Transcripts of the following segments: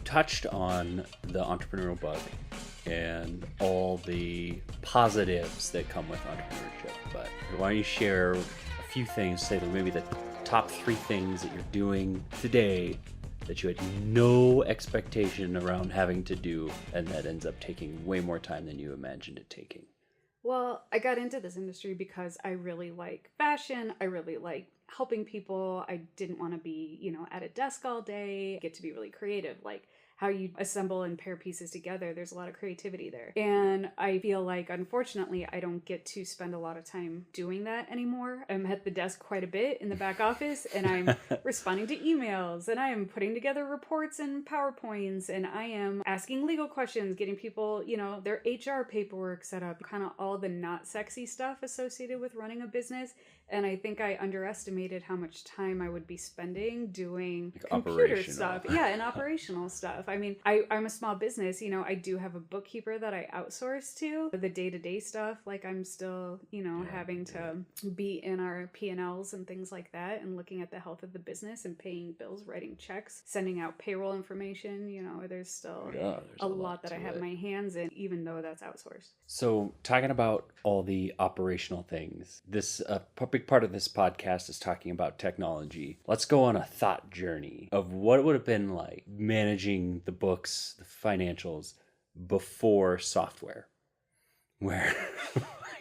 touched on the entrepreneurial bug and all the positives that come with entrepreneurship, but why don't you share a few things, say maybe the top 3 things that you're doing today that you had no expectation around having to do, and that ends up taking way more time than you imagined it taking. Well, I got into this industry because I really like fashion. I really like helping people. I didn't want to be, at a desk all day. Get to be really creative. Like how you assemble and pair pieces together. There's a lot of creativity there. And I feel like, unfortunately, I don't get to spend a lot of time doing that anymore. I'm at the desk quite a bit in the back office, and I'm responding to emails, and I am putting together reports and PowerPoints, and I am asking legal questions, getting people, their HR paperwork set up, kind of all the not sexy stuff associated with running a business. And I think I underestimated how much time I would be spending doing computer stuff. Yeah, and operational stuff. I mean, I'm a small business, I do have a bookkeeper that I outsource to. The day-to-day stuff, like I'm still, having to be in our P&Ls and things like that, and looking at the health of the business and paying bills, writing checks, sending out payroll information. There's still a lot that I have my hands in, even though that's outsourced. So talking about all the operational things, this a big part of this podcast is talking about technology. Let's go on a thought journey of what it would have been like managing the books, the financials before software. Where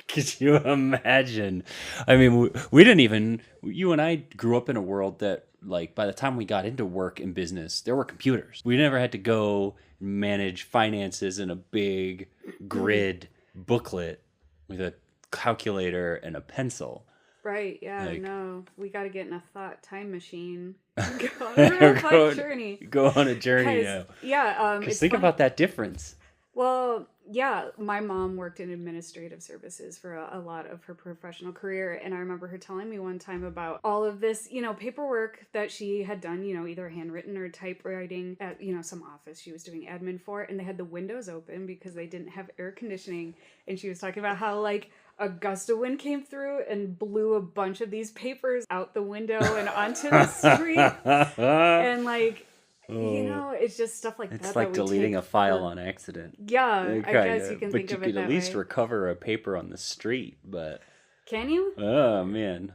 could you imagine? I mean, we didn't even, you and I grew up in a world that, like, by the time we got into work and business, there were computers. We never had to go manage finances in a big grid booklet with a calculator and a pencil. Right, yeah, no. We got to get in a thought time machine. Go on a real thought journey. Go on a journey now. Yeah. Because think about that difference. Well, yeah, my mom worked in administrative services for a lot of her professional career. And I remember her telling me one time about all of this, paperwork that she had done, either handwritten or typewriting at, some office she was doing admin for. And they had the windows open because they didn't have air conditioning. And she was talking about how, like, a gust of wind came through and blew a bunch of these papers out the window and onto the street. And, like, it's just stuff like that. It's like deleting a file on accident. Yeah, I guess you can think of it that way. But you could at least recover a paper on the street, but... Can you? Oh, man.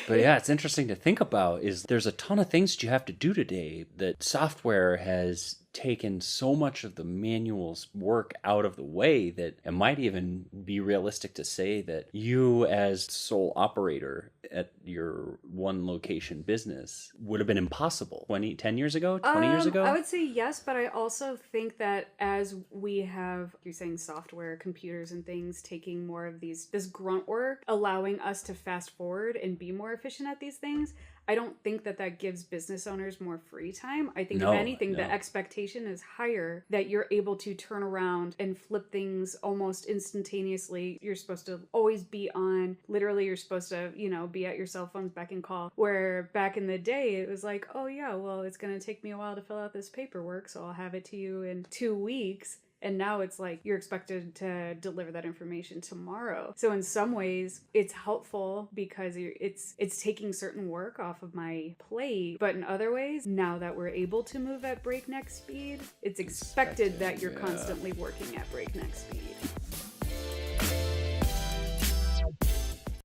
But yeah, it's interesting to think about is there's a ton of things that you have to do today that software has taken so much of the manual's work out of the way that it might even be realistic to say that you as sole operator at your one location business would have been impossible 10 years ago, 20 years ago? I would say yes, but I also think that as we have, you're saying software, computers and things taking more of this grunt work, allowing us to fast forward and be more efficient at these things, I don't think that gives business owners more free time. I think if anything, the expectation is higher that you're able to turn around and flip things almost instantaneously. You're supposed to always be on. Literally, you're supposed to, be at your cell phone's beck and call. Where back in the day, it was like, oh yeah, well, it's going to take me a while to fill out this paperwork, so I'll have it to you in 2 weeks. And now it's like you're expected to deliver that information tomorrow. So in some ways, it's helpful because it's taking certain work off of my plate. But in other ways, now that we're able to move at breakneck speed, it's expected that you're constantly working at breakneck speed.